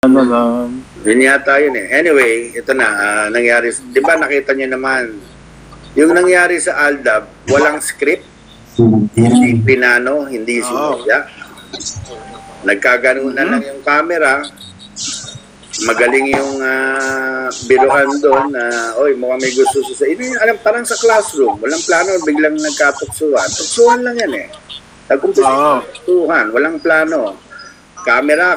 Ano lang. Yun yata yun eh. Anyway, ito na, nangyari, di ba nakita niyo naman, yung nangyari sa Aldab, walang script, hindi pinano, hindi sinadya. Nagkaganon na lang yung camera, magaling yung biruan doon na, oy, mukhang may gusto sa alam, parang sa classroom, walang plano, biglang nagkatuksuhan. Tuksuhan lang yan eh. Nagkumpisa tuksuhan, walang plano. Camera,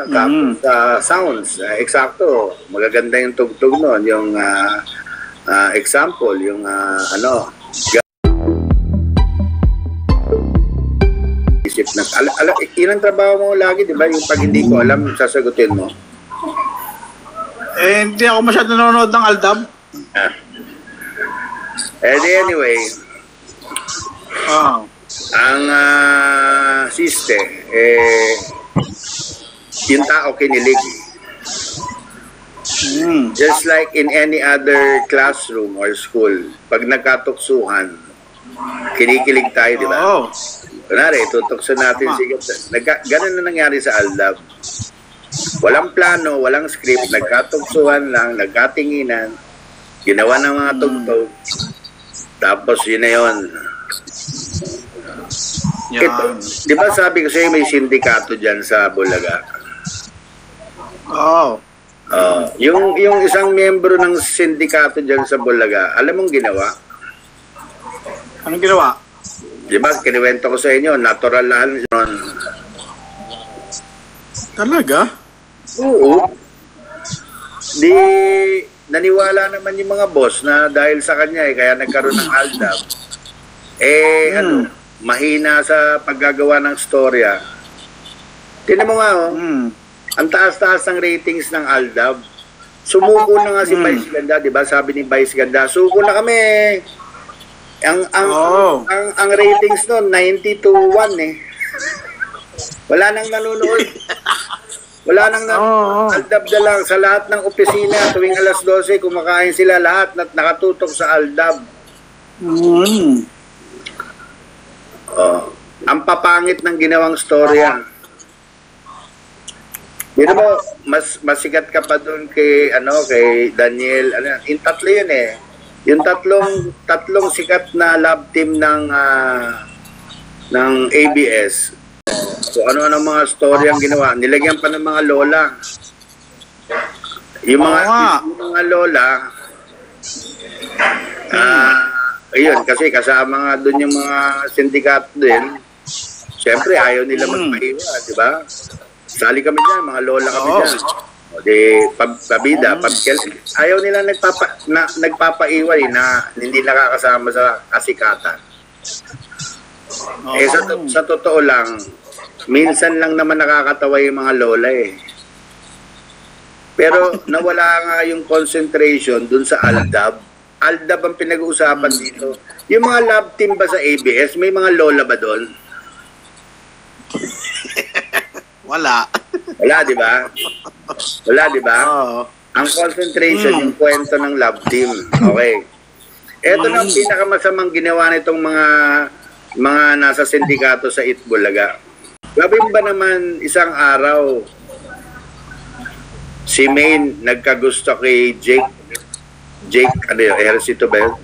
tapos sounds. Eksakto, magaganda yung tugtog nun. Yung example, yung isip na, ilang trabaho mo lagi, di ba? Yung pag hindi ko alam, sasagutin mo. Eh, hindi ako masyado nanonood ng Aldab. Anyway, ang siste, yung tao kinilig. Just like in any other classroom or school, pag nagkatuksuhan, kinikilig tayo, di ba? Kunwari, tutukso natin ganun na nangyari sa Aldab. Walang plano, walang script, nagkatuksuhan lang, nagkatinginan, ginawa ng mga tugtog, tapos yun na yun. Ito, di ba sabi ko sa'yo may sindikato dyan sa Bulaga? Yung isang miyembro ng sindikato dyan sa Bulaga, alam mong ginawa? Anong ginawa? Di ba, kiniwento ko sa inyo, natural lang yun. Talaga? Oo. Di, naniwala naman yung mga boss na dahil sa kanya kaya nagkaroon ng Aldab. Mahina sa paggagawa ng storya. Tinan mo nga, ang taas-taas ng ratings ng Aldab. Sumuko na nga si Vice Ganda, di ba? Sabi ni Vice Ganda, suko na kami. Ang ratings noon 90 to 1 eh. Wala nang nanonood. Wala nang Aldab na lang sa lahat ng opisina tuwing alas 12 kumakain sila lahat na nakatutok sa Aldab. Ang papangit ng ginawang storya. Pero mo, mas sikat ka pa doon kay Daniel, yung tatlo yun eh. Yung tatlong sikat na love team ng ABS. So ano mga story ang ginawa? Nilagyan pa ng mga lola. Yung mga lola, ayun, kasi kasama nga doon yung mga sindikato din. Siyempre, ayaw nila magpaiwa, di ba? Sali kami dyan, mga lola kami dyan. O di, pabida, ayaw nila nagpapaiway na hindi nakakasama sa kasikatan. Sa totoo lang, minsan lang naman nakakatawa yung mga lola eh. Pero nawala nga yung concentration dun sa Aldab. Aldab ang pinag-uusapan dito. Yung mga love team ba sa ABS, may mga lola ba doon? Wala, di ba? Wala, di ba? Ang concentration, yung kwento ng love team. Okay. Ito na ang pinakamasamang ginawa nitong mga nasa sindikato sa Itbulaga. Gabi ba naman isang araw, si Maine nagkagusto kay Jake, Ejercito ba yun?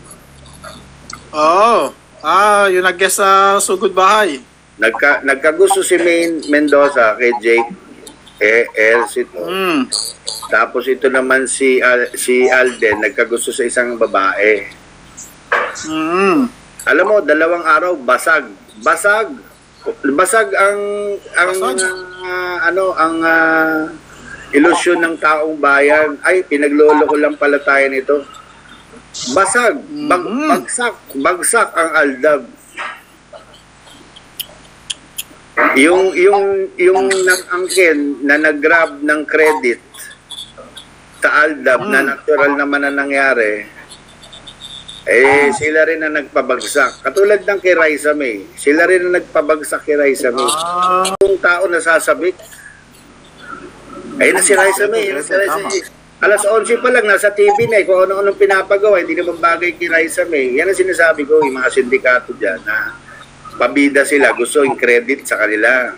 Yung nag-guest sa Sugod Bahay. Nagkagusto si Maine Mendoza kay Jake Ejercito. Tapos ito naman si Alden nagkagusto sa isang babae. Alam mo, 2 araw basag ang ilusyon ng taong bayan. Ay, pinaglolo ko lang pala tayo nito. Basag, bagsak ang Aldab. Yung nang-angkin na nag-grab ng credit sa Aldab na natural naman na nangyari, sila rin na nagpabagsak. Katulad ng kay Raisa May, sila rin na nagpabagsak kay Raisa May. Yung tao na sasabik, na si Raisa May. Alas 11 pa lang, nasa TV na kung ano-anong pinapagawa, hindi naman bagay kay Raisa May. Yan ang sinasabi ko, yung mga sindikato dyan na pabida sila, gusto yung credit sa kanila.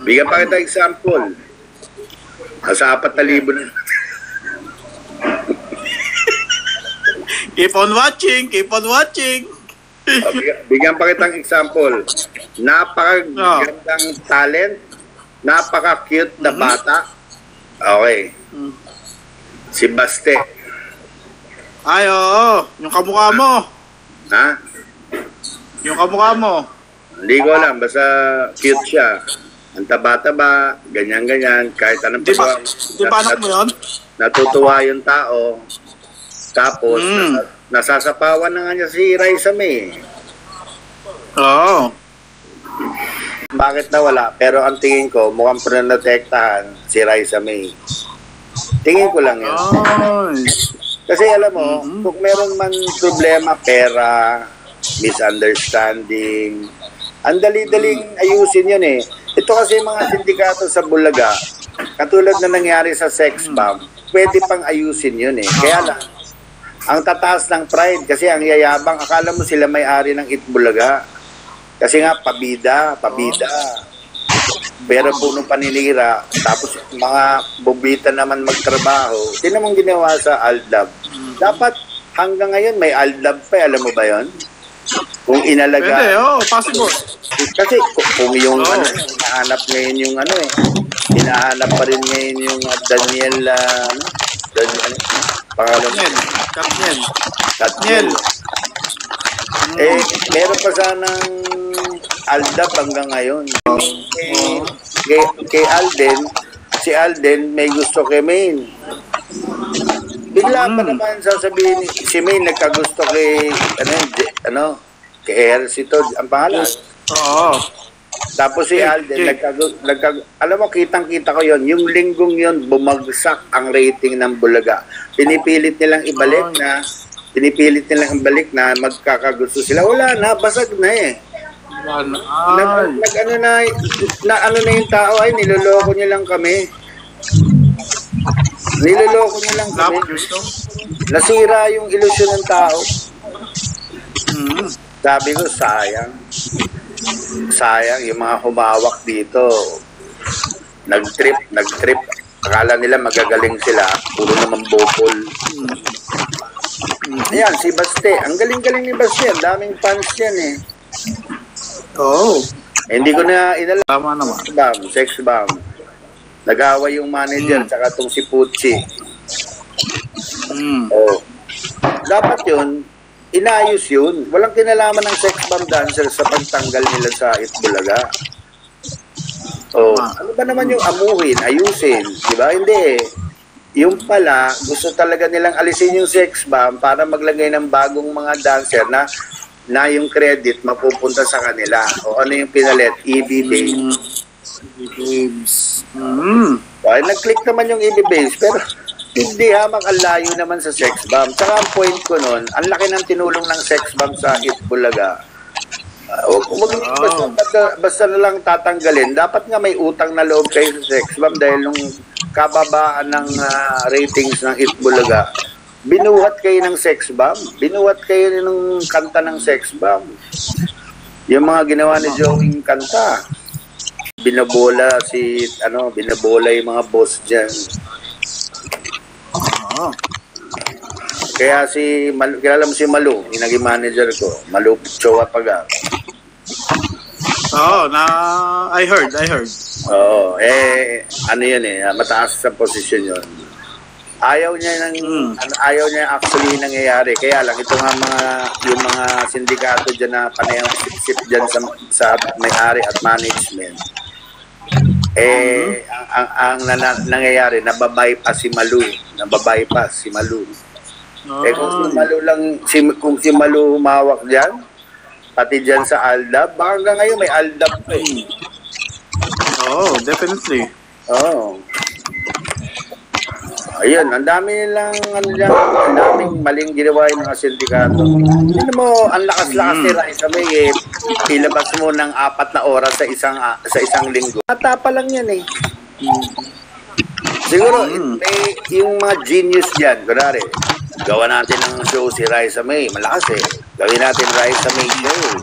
Bigyan pa kita example. Nasa 4,000 na. Keep on watching, keep on watching. Bigyan pa kitang example. Napakagandang talent, napaka-cute na bata. Okay. Si Baste. Ay, oo. Yung kamukha mo. Ha? Yung kamukha mo. Hindi ko alam, basta cute siya. Ang taba-taba, ganyan-ganyan, kahit anong Di ba, pagawa. di ba anak mo yun? Natutuwa yung tao. Tapos, nasasapawan na nga niya si Raisa May. Oo. Bakit nawala? Pero ang tingin ko, mukhang protektahan si Raisa May. Tingin ko lang yun. Ay. Kasi alam mo, kung meron man problema, pera, misunderstanding, ang dali-daling ayusin yun eh. Ito kasi mga sindikato sa Bulaga, katulad na nangyari sa sex bomb, pwede pang ayusin yun eh. Kaya lang, ang tataas ng pride kasi ang yayabang, akala mo sila may-ari ng Itbulaga. Kasi nga, pabida. Pero puno paninira, tapos mga bubita naman magtrabaho. Sino mong ginawa sa Aldab? Dapat hanggang ngayon may Aldab pa, alam mo ba yon? Kung inalaga. Pwede, possible. Kasi kung yung hinahanap ngayon yung hinahanap pa rin ngayon yung Daniel, pangalan Katniel. Meron pa sanang Aldab hanggang ngayon. Kay Alden, si Alden may gusto kay Maine. Bigla pa naman sasabihin si Maine nagkagusto kay kay Ercito, ang pangalan. Oo. Tapos si Alden alam mo, kitang-kita ko yon. Yung linggong yon, bumagsak ang rating ng Bulaga. Pinipilit nilang ibalik na magkakagusto sila. Wala na, basag na eh. Ano na yung tao ay niloloko niyo lang kami. Nasira yung ilusyon ng tao. Sabi ko, sayang yung mga humawak dito. Nag-trip. Akala nila magagaling sila, puro naman bopol. Ayan, si Baste. Ang galing-galing ni Baste. Ang daming fans yan eh. Oo. Hindi ko na inalam. Tama naman. Sex bomb. Nag-away yung manager tsaka tong si Pucci. Dapat yun, inayos yun. Walang kinalaman ng sex bomb dancer sa pagtanggal nila sa Itbulaga. Ano ba naman yung amuhin, ayusin? Diba? Hindi eh. Yung pala, gusto talaga nilang alisin yung sex bomb para maglagay ng bagong mga dancer na yung credit mapupunta sa kanila. O ano yung pinalit? EB Babes. Ay, nag-click naman yung EB Babes, pero hindi hamak, ang layo naman sa sex bomb. Tsaka ang point ko nun, ang laki ng tinulong ng sex bomb sa Itbulaga. Basta na lang tatanggalin. Dapat nga may utang na loob kayo sa sex bomb dahil nung kababaan ng ratings ng Itbulaga, binuhat kayo ng sex bomb. Binuhat kayo ng kanta ng sex bomb. Yung mga ginawa ni Joey kanta. Binabola yung mga boss dyan. Kaya kilala mo si Malu, yung naging manager ko. Malu Chowa Paga. I heard. Oo, ano yun mataas sa posisyon yun. Ayaw niya actually nangyayari. Kaya lang, ito nga yung mga sindikato dyan na panayang sip dyan sa may-ari at management. Ang nangyayari, nababypass si Malu. Kung si Malu humawak dyan, pati dyan sa Aldab, baka hanggang ngayon may Aldab pa eh. Definitely. Ayun, ang daming maling ginawa yung mga sindikato. Hindi mo, ang lakas-lakas ni Raisa May ilabas mo ng 4 na oras sa isang linggo. Mata pa lang yan eh. Siguro, yung mga genius dyan, kunwari, gawa natin ng show si Raisa May, malakas eh. Gawin natin Raisa May show.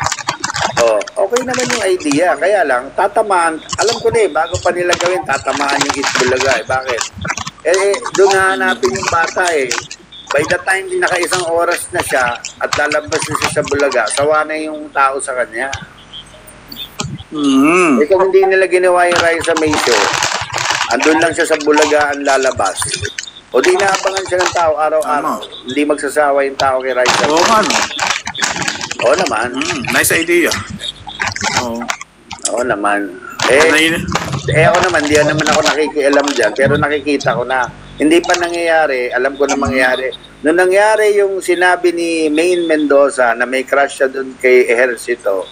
Oh, okay naman yung idea. Kaya lang, tatamaan. Alam ko na bago pa nila gawin, tatamaan yung Itbulaga. Bakit? Doon hahanapin yung bata By the time naka-isang oras na siya at lalabas na siya sa Bulaga, sawa na yung tao sa kanya. Kung hindi nila ginawa yung Raisa May Show, andun lang siya sa Bulaga ang lalabas. O di naabangan siya ng tao araw-araw. Hindi magsasawa yung tao kay Raisa. Oo nga, no? Oo naman. Nice idea. Oo. Oo naman. Ako naman, hindi naman ako nakikialam dyan, pero nakikita ko na hindi pa nangyayari, alam ko na mangyayari. Nung nangyari yung sinabi ni Maine Mendoza na may crush siya doon kay Ejercito,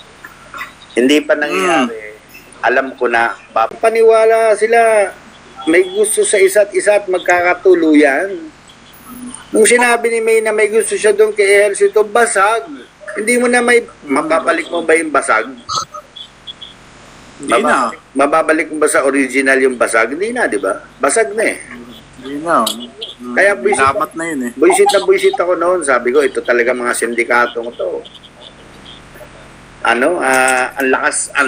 hindi pa nangyayari. Alam ko na, paniwala sila, may gusto sa isa't isa at magkakatuluyan. Nung sinabi ni Maine na may gusto siya doon kay Ejercito, basag. Hindi mo na mababalik mo ba yung basag? Hindi na. Mababalik mo ba sa original yung basag? Hindi na, di ba? Basag na Hindi na. Kaya dapat na yun buisit ako noon. Sabi ko, ito talaga mga sindikatong to. Ang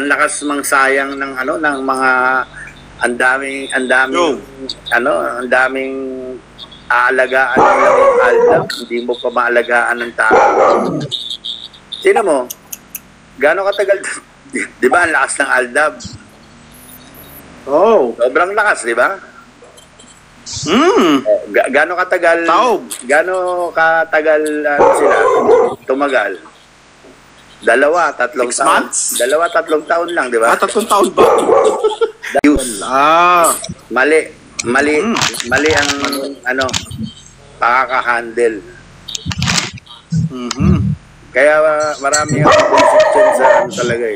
lakas mang sayang ng ng mga ang daming aalagaan ng ALDAP, hindi mo pa maalagaan ng tao. Sino mo? Gaano katagal? Di ba ang lakas ng ALDAP? Oh. Sobrang lakas, di ba? Gaano katagal? Taob. Gaano katagal sila tumagal? 2, 3 taon. 6 months? 2, 3 taon lang, di ba? 3 taon ba? Mali ang pakaka-handle. Kaya marami ang position sa talaga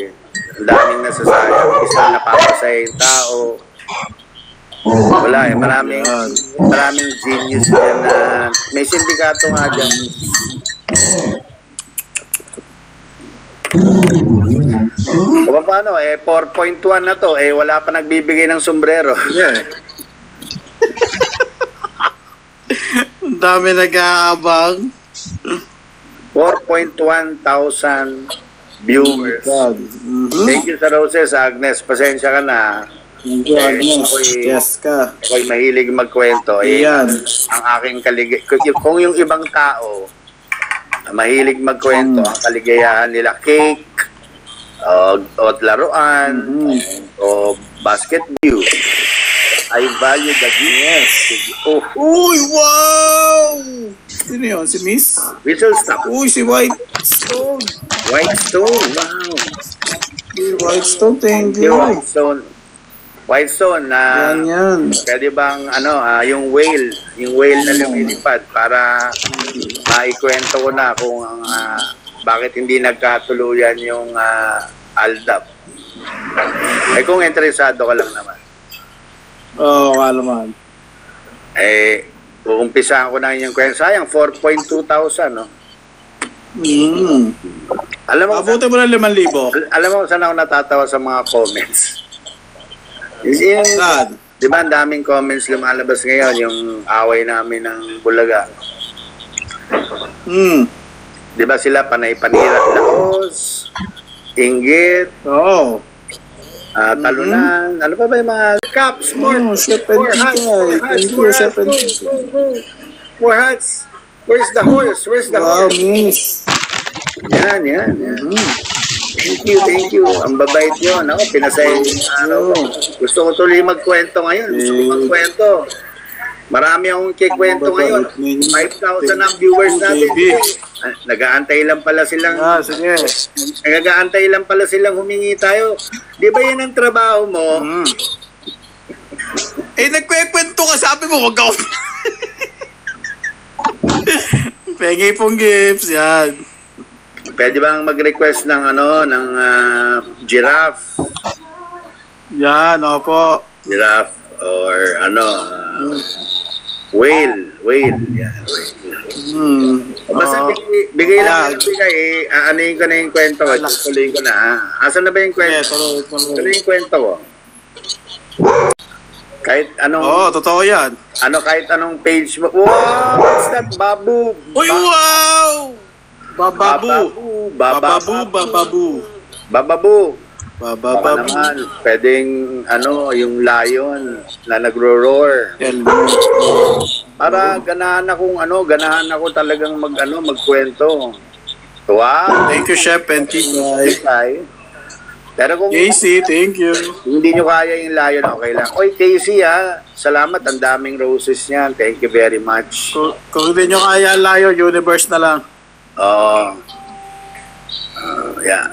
Ang daming nasasayang. Isa napapasaya yung tao. Wala maraming genius dyan na may sindikato nga dyan. O paano 4.1 na to wala pa nagbibigay ng sombrero. Ang dami nag-aabang. 4.1 thousand viewers. Thank you sa Roses, Agnes. Pasensya ka na. Yes ka. Ako'y mahilig magkwento. Ang aking kung yung ibang tao mahilig magkwento, ang kaligayahan nila cake, o laruan, o basket view. I value the gift. Uy, wow! Sino yun? Si Miss? Whistle stop. Uy, si White Stone. White Stone, wow. White Stone, thank you. White Stone na pwede bang yung whale na lumilipad para maikwento ko na kung bakit hindi nagkatuluyan yung ALDAP. Kung interesado ka lang naman. Wala man. Uumpisahan ko na yung kwento. Sayang, 4.2 thousand, no? Alam mo, abutin mo na 5,000. Alam mo saan ako natatawa sa mga comments? Di ba ang daming comments lumalabas ngayon, yung away namin ng Bulaga. Di ba sila panay-panira, laos, inggit, talunan, ano pa ba yung mga caps, more hats, where's the horse? Miss. Yan. Thank you. Ang babait nyo. Pinasay gusto ko tuloy magkwento ngayon. Marami akong kikwento ngayon. 5,000 ang viewers natin. Nag-aantay lang pala silang nag-aantay lang pala silang humingi tayo. Di ba yan ang trabaho mo? Nagkwekwento ka, sabi mo, wag ako. Pengi pong gifts, yan. Pwede bang mag-request ng giraffe? Yan, opo. Giraffe or whale. Yan, whale. Basta bigay lang bigay. Anuhin ko na yung kwento ko. Tuloy ko na. Asan na ba yung kwento? Tuloy yung kwento ko. Kahit anong... totoo yan. Kahit anong page mo. Wow! What's that? Babu! Uy, wow! Bababu. Bababu. Baba. Baka naman, pwedeng, yung lion na nagro-roar. Para ganahan ako talagang magkwento. Tuwa. Thank you, Chef Penti. Ay. Pero kung Casey, thank you. hindi nyo kaya yung lion, okay lang. Oy, Casey salamat, ang daming roses niyan. Thank you very much. Kung hindi nyo kaya layo, universe na lang. Oo. Yeah.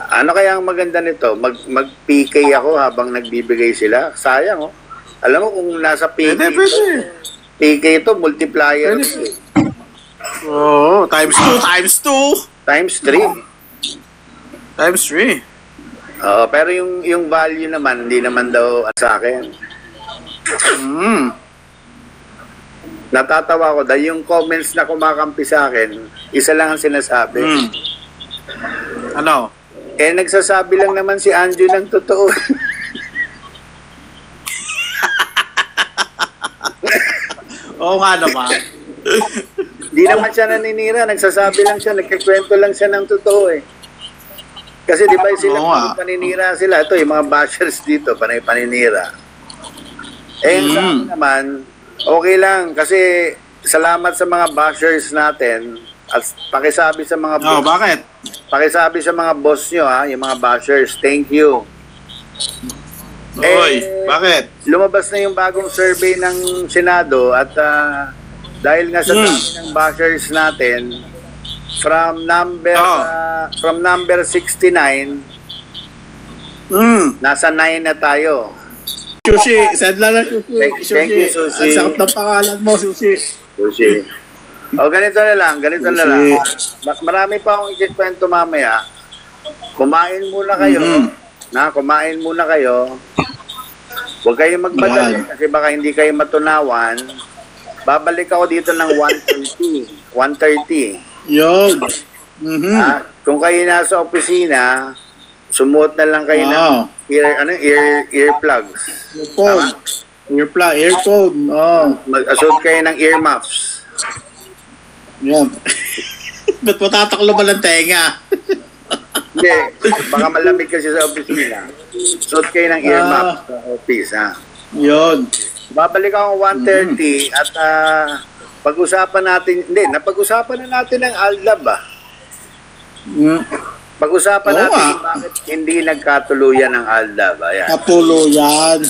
Ano kaya ang maganda nito? Mag-PK ako habang nagbibigay sila. Sayang, oh. Alam mo kung nasa PK Pwede. PK ito, multiplier. Pwede. Oo, times 2. Times 3. Times 3. Pero yung value naman, hindi naman daw sa akin. Natatawa ko dahil yung comments na kumakampi sa akin, isa lang ang sinasabi. Ano? Nagsasabi lang naman si Anjo ng totoo. Oo nga naman. Hindi naman siya naninira, nagsasabi lang siya, nagkikwento lang siya ng totoo eh. Kasi di ba sila paninira sila, ito yung mga bashers dito, panay paninira. Sa akin naman, okay lang kasi salamat sa mga bashers natin at pakisabi sa mga Bakit? pakisabi sa mga boss nyo yung mga bashers, thank you. Oy, bakit? Lumabas na yung bagong survey ng Senado at dahil nga sa dami ng bashers natin, from number 69, nasa 9 na tayo. Sushi, send lang Sushi. Thank you, Sushi. Ang sakap ng pangalan mo, Sushi. Sushi. Ganito na lang. Marami pa akong ikikwento mamaya. Kumain muna kayo. Kumain muna kayo. Huwag kayong magmadali kasi baka hindi kayo matunawan. Babalik ako dito ng 1:30. Yun. Kung kayo nasa opisina, sumuot na lang kayo ng earplugs. Earphone. Mag-assume kayo ng earmuffs. Yan. Ba't matataklo ba ng tenga? Hindi, baka malamig kasi sa opisina. Suot kayo ng earmuffs sa office, Yun. Babalik ako 1:30 at pag-usapan natin, napag-usapan na natin ang ALDAB Pag-usapan natin bakit hindi nagkatuluyan ang ALDAB. Ayan. Katuluyan.